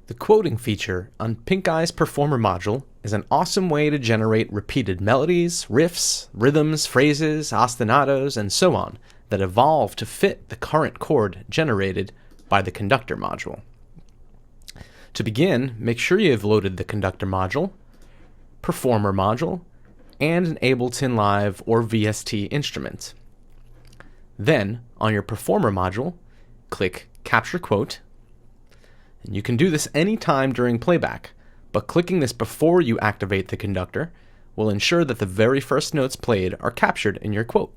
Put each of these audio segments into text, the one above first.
The quoting feature on PinkAI's Performer Module is an awesome way to generate repeated melodies, riffs, rhythms, phrases, ostinatos, and so on that evolve to fit the current chord generated by the conductor module. To begin, make sure you have loaded the conductor module, performer module, and an Ableton Live or VST instrument. Then, on your performer module, click Capture Quote. And you can do this anytime during playback, but clicking this before you activate the conductor will ensure that the very first notes played are captured in your quote.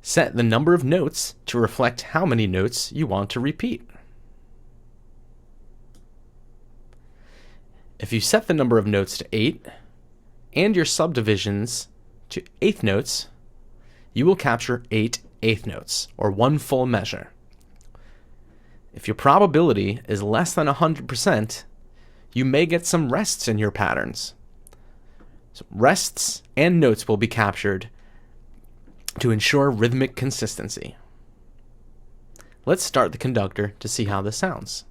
Set the number of notes to reflect how many notes you want to repeat. If you set the number of notes to 8 and your subdivisions to eighth notes, you will capture 8 eighth notes, or one full measure. If your probability is less than 100%, you may get some rests in your patterns. So rests and notes will be captured to ensure rhythmic consistency. Let's start the conductor to see how this sounds.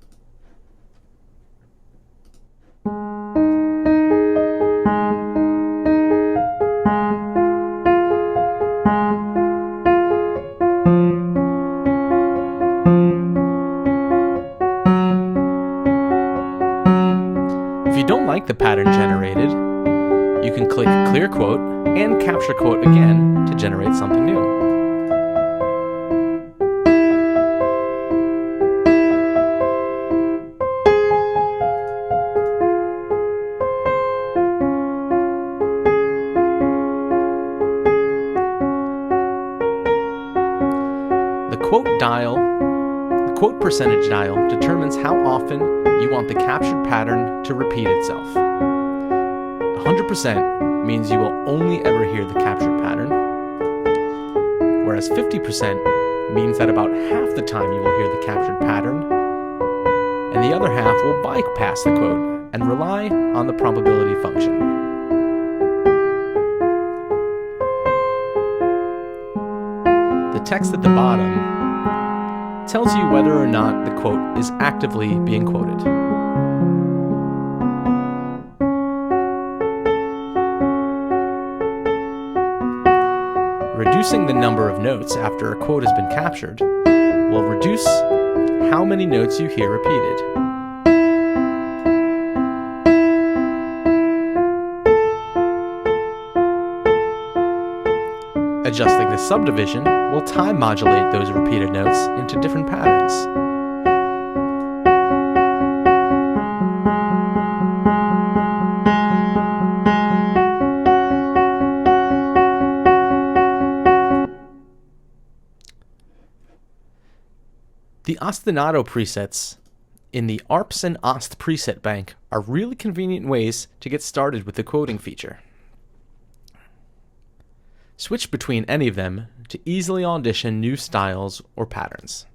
If you don't like the pattern generated, you can click Clear Quote and Capture Quote again to generate something new. The quote percentage dial determines how often you want the captured pattern to repeat itself. 100% means you will only ever hear the captured pattern, whereas 50% means that about half the time you will hear the captured pattern, and the other half will bypass the quote and rely on the probability function. The text at the bottom tells you whether or not the quote is actively being quoted. Reducing the number of notes after a quote has been captured will reduce how many notes you hear repeated. Adjusting the subdivision will time modulate those repeated notes into different patterns. The Ostinato presets in the ARPS and Ost preset bank are really convenient ways to get started with the quoting feature. Switch between any of them to easily audition new styles or patterns.